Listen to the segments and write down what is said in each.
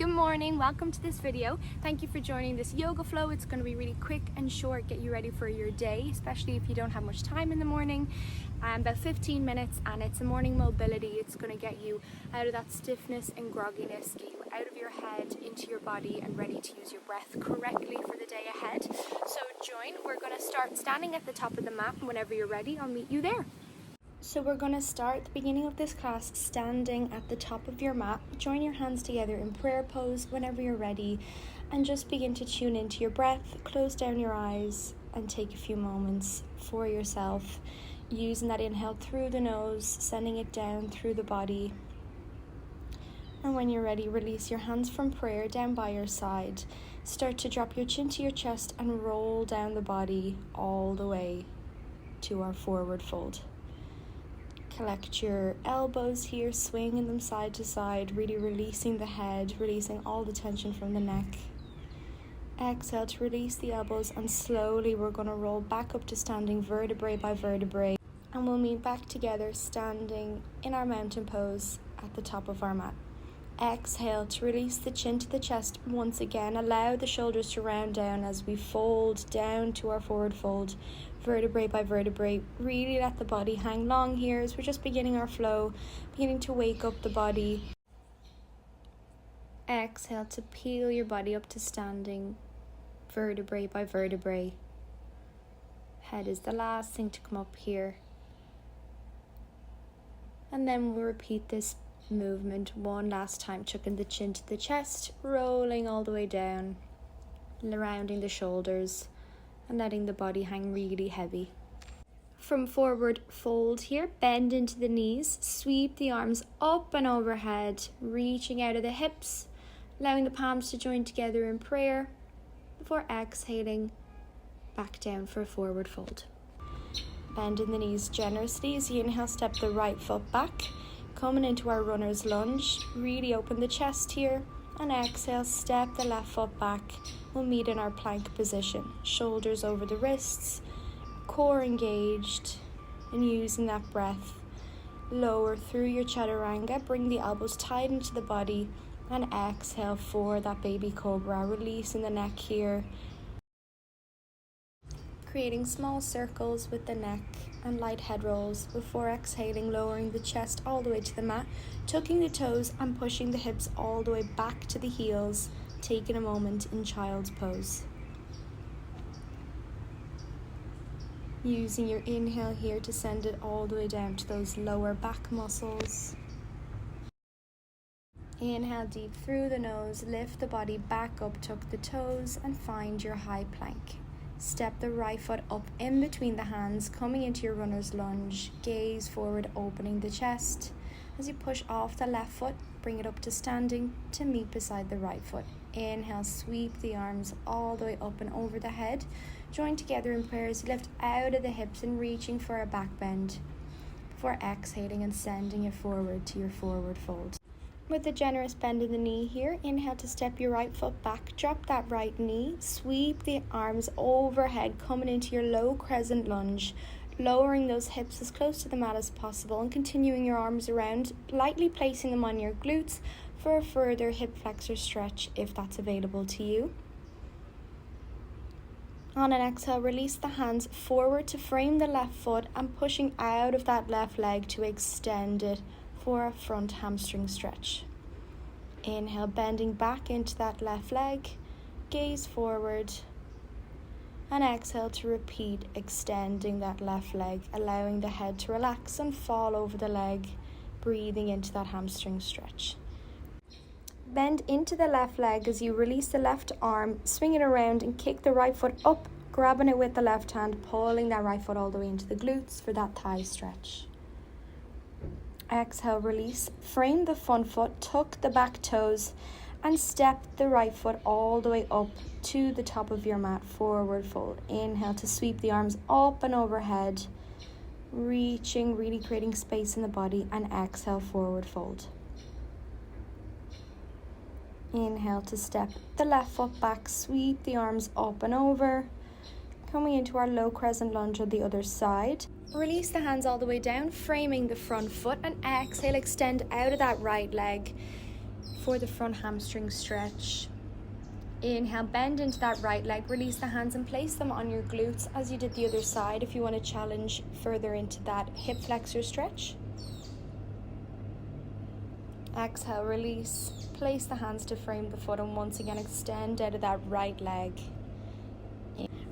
Good morning, welcome to this video. Thank you for joining this yoga flow. It's going to be really quick and short, get you ready for your day, especially if you don't have much time in the morning. About 15 minutes, and it's a morning mobility. It's going to get you out of that stiffness and grogginess, get you out of your head into your body and ready to use your breath correctly for the day ahead. So join. We're going to start standing at the top of the mat, and whenever you're ready, I'll meet you there. So we're going to start the beginning of this class standing at the top of your mat. Join your hands together in prayer pose whenever you're ready, and just begin to tune into your breath. Close down your eyes and take a few moments for yourself, using that inhale through the nose, sending it down through the body. And when you're ready, release your hands from prayer down by your side. Start to drop your chin to your chest and roll down the body all the way to our forward fold. Collect your elbows here, swinging them side to side, really releasing the head, releasing all the tension from the neck. Exhale to release the elbows, and slowly we're going to roll back up to standing vertebrae by vertebrae, and we'll meet back together standing in our mountain pose at the top of our mat. Exhale to release the chin to the chest once again. Allow the shoulders to round down as we fold down to our forward fold, vertebrae by vertebrae. Really let the body hang long here as we're just beginning our flow, beginning to wake up the body. Exhale to peel your body up to standing, vertebrae by vertebrae. Head is the last thing to come up here. And then we'll repeat this movement one last time, chucking the chin to the chest, rolling all the way down, rounding the shoulders and letting the body hang really heavy. From forward fold here, bend into the knees, sweep the arms up and overhead, reaching out of the hips, allowing the palms to join together in prayer before exhaling back down for a forward fold. Bend in the knees generously as you inhale, step the right foot back, coming into our runner's lunge. Really open the chest here, and exhale, step the left foot back. We'll meet in our plank position, shoulders over the wrists, core engaged, and using that breath, lower through your chaturanga, bring the elbows tight into the body, and exhale for that baby cobra, releasing the neck here, creating small circles with the neck and light head rolls before exhaling, lowering the chest all the way to the mat, tucking the toes and pushing the hips all the way back to the heels, taking a moment in child's pose. Using your inhale here to send it all the way down to those lower back muscles. Inhale deep through the nose, lift the body back up, tuck the toes and find your high plank. Step the right foot up in between the hands, coming into your runner's lunge. Gaze forward, opening the chest. As you push off the left foot, bring it up to standing to meet beside the right foot. Inhale, sweep the arms all the way up and over the head. Join together in prayer as you lift out of the hips and reaching for a back bend before exhaling and sending it forward to your forward fold. With a generous bend in the knee here, inhale to step your right foot back, drop that right knee, sweep the arms overhead, coming into your low crescent lunge, lowering those hips as close to the mat as possible and continuing your arms around, lightly placing them on your glutes for a further hip flexor stretch if that's available to you. On an exhale, release the hands forward to frame the left foot and pushing out of that left leg to extend it for a front hamstring stretch. Inhale, bending back into that left leg, gaze forward, and exhale to repeat, extending that left leg, allowing the head to relax and fall over the leg, breathing into that hamstring stretch. Bend into the left leg as you release the left arm, swing it around and kick the right foot up, grabbing it with the left hand, pulling that right foot all the way into the glutes for that thigh stretch. Exhale, release, frame the front foot, tuck the back toes, and step the right foot all the way up to the top of your mat, forward fold. Inhale to sweep the arms up and overhead, reaching, really creating space in the body, and exhale, forward fold. Inhale to step the left foot back, sweep the arms up and over, coming into our low crescent lunge on the other side. Release the hands all the way down, framing the front foot, and exhale, extend out of that right leg. for the front hamstring stretch. Inhale, bend into that right leg, release the hands and place them on your glutes as you did the other side if you want to challenge further into that hip flexor stretch. Exhale, release, place the hands to frame the foot, and once again extend out of that right leg.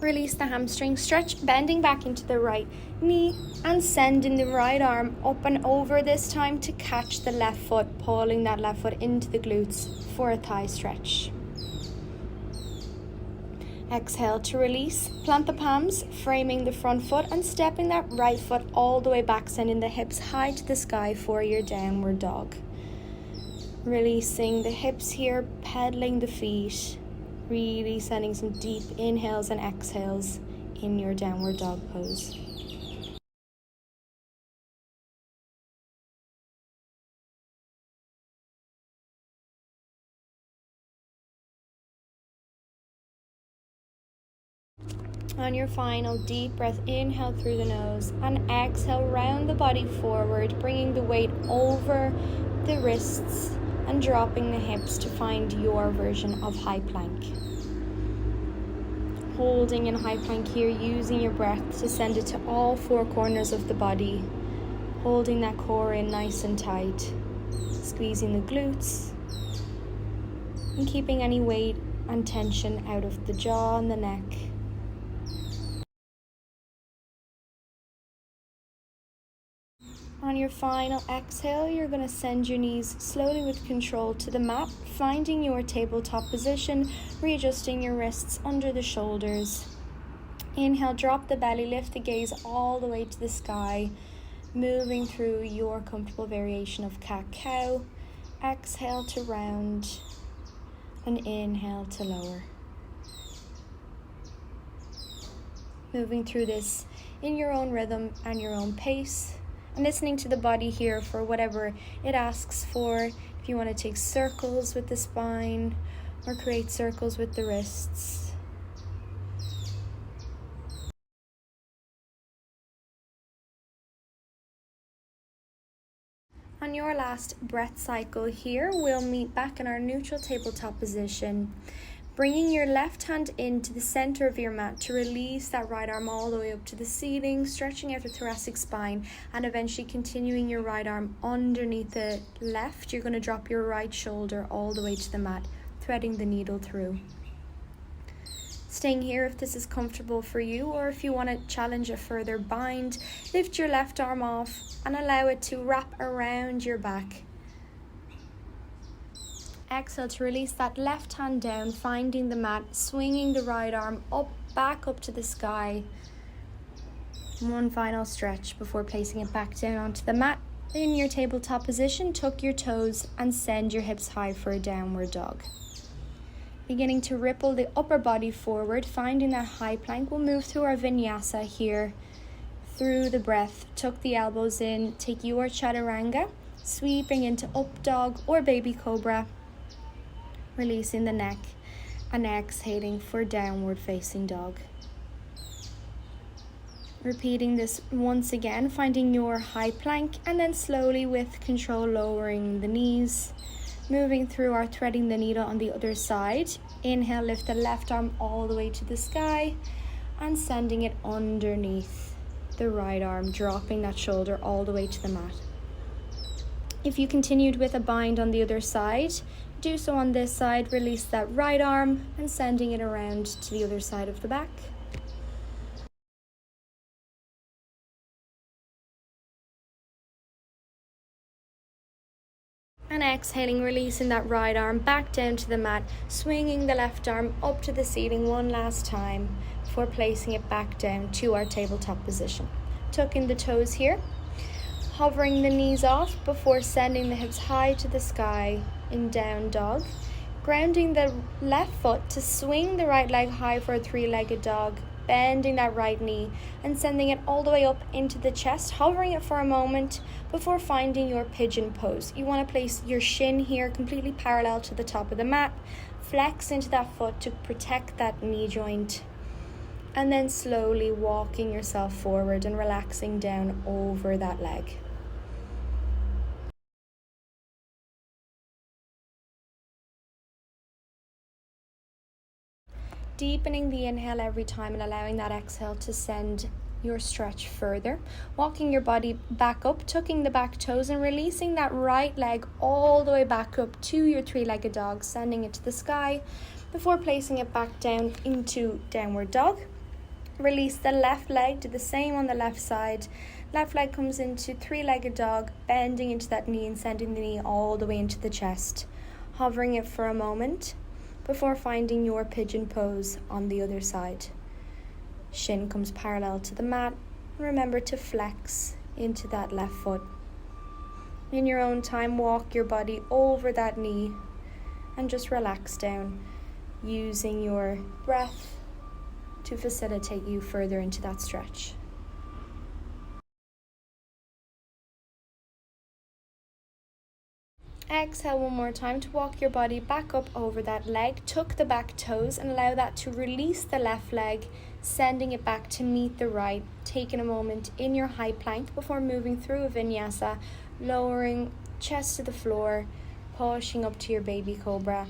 Release the hamstring stretch, bending back into the right knee and sending the right arm up and over this time to catch the left foot, pulling that left foot into the glutes for a thigh stretch. Exhale to release, plant the palms, framing the front foot and stepping that right foot all the way back, sending the hips high to the sky for your downward dog. Releasing the hips here, pedaling the feet, really sending some deep inhales and exhales in your downward dog pose. On your final deep breath, inhale through the nose and exhale, round the body forward, bringing the weight over the wrists and dropping the hips to find your version of high plank. Holding in high plank here, using your breath to send it to all four corners of the body, holding that core in nice and tight, squeezing the glutes and keeping any weight and tension out of the jaw and the neck. On your final exhale, you're going to send your knees slowly with control to the mat, finding your tabletop position, readjusting your wrists under the shoulders. Inhale, drop the belly, lift the gaze all the way to the sky, moving through your comfortable variation of cat-cow. Exhale to round and inhale to lower. Moving through this in your own rhythm and your own pace. And listening to the body here for whatever it asks for. If you want to take circles with the spine or create circles with the wrists. On your last breath cycle here, we'll meet back in our neutral tabletop position. Bringing your left hand into the center of your mat to release that right arm all the way up to the ceiling, stretching out the thoracic spine, and eventually continuing your right arm underneath the left. You're going to drop your right shoulder all the way to the mat, threading the needle through. Staying here if this is comfortable for you, or if you want to challenge a further bind, lift your left arm off and allow it to wrap around your back. Exhale to release that left hand down, finding the mat, swinging the right arm up, back up to the sky. One final stretch before placing it back down onto the mat. In your tabletop position, tuck your toes and send your hips high for a downward dog. Beginning to ripple the upper body forward, finding that high plank. We'll move through our vinyasa here. Through the breath, tuck the elbows in, take your chaturanga, sweeping into up dog or baby cobra. Releasing the neck and exhaling for downward facing dog. Repeating this once again, finding your high plank and then slowly with control lowering the knees. Moving through our threading the needle on the other side. Inhale, lift the left arm all the way to the sky and sending it underneath the right arm, dropping that shoulder all the way to the mat. If you continued with a bind on the other side, do so on this side. Release that right arm and sending it around to the other side of the back. And exhaling, releasing that right arm back down to the mat, swinging the left arm up to the ceiling one last time before placing it back down to our tabletop position. Tucking the toes here, hovering the knees off before sending the hips high to the sky in down dog. Grounding the left foot to swing the right leg high for a three-legged dog, bending that right knee and sending it all the way up into the chest, hovering it for a moment before finding your pigeon pose. You want to place your shin here completely parallel to the top of the mat, flex into that foot to protect that knee joint, and then slowly walking yourself forward and relaxing down over that leg. Deepening the inhale every time and allowing that exhale to send your stretch further. Walking your body back up, tucking the back toes and releasing that right leg all the way back up to your three-legged dog, sending it to the sky before placing it back down into downward dog. Release the left leg, do the same on the left side. Left leg comes into three-legged dog, bending into that knee and sending the knee all the way into the chest. Hovering it for a moment before finding your pigeon pose on the other side. Shin comes parallel to the mat. Remember to flex into that left foot. In your own time, walk your body over that knee and just relax down, using your breath to facilitate you further into that stretch. Exhale one more time to walk your body back up over that leg. Tuck the back toes and allow that to release the left leg, sending it back to meet the right. Taking a moment in your high plank before moving through a vinyasa, lowering chest to the floor, pushing up to your baby cobra.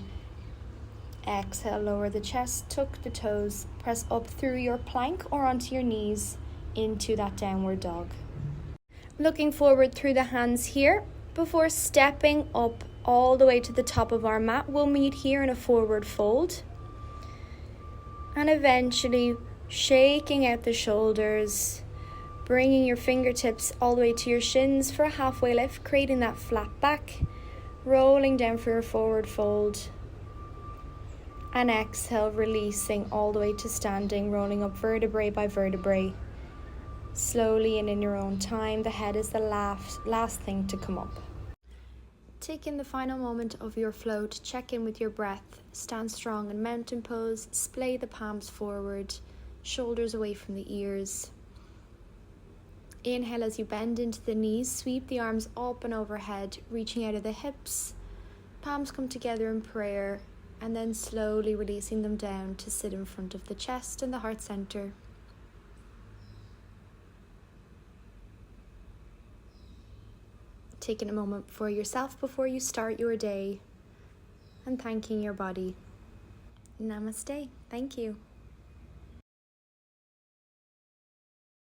Exhale, lower the chest, tuck the toes, press up through your plank or onto your knees into that downward dog. Looking forward through the hands here. Before stepping up all the way to the top of our mat, we'll meet here in a forward fold. And eventually shaking out the shoulders, bringing your fingertips all the way to your shins for a halfway lift, creating that flat back, rolling down for your forward fold. And exhale, releasing all the way to standing, rolling up vertebrae by vertebrae. Slowly and in your own time, the head is the last thing to come up. Take in the final moment of your flow to check in with your breath. Stand strong in mountain pose, splay the palms forward, shoulders away from the ears. Inhale as you bend into the knees, sweep the arms up and overhead, reaching out of the hips. Palms come together in prayer, and then slowly releasing them down to sit in front of the chest and the heart center. Taking a moment for yourself before you start your day and thanking your body. Namaste. Thank you.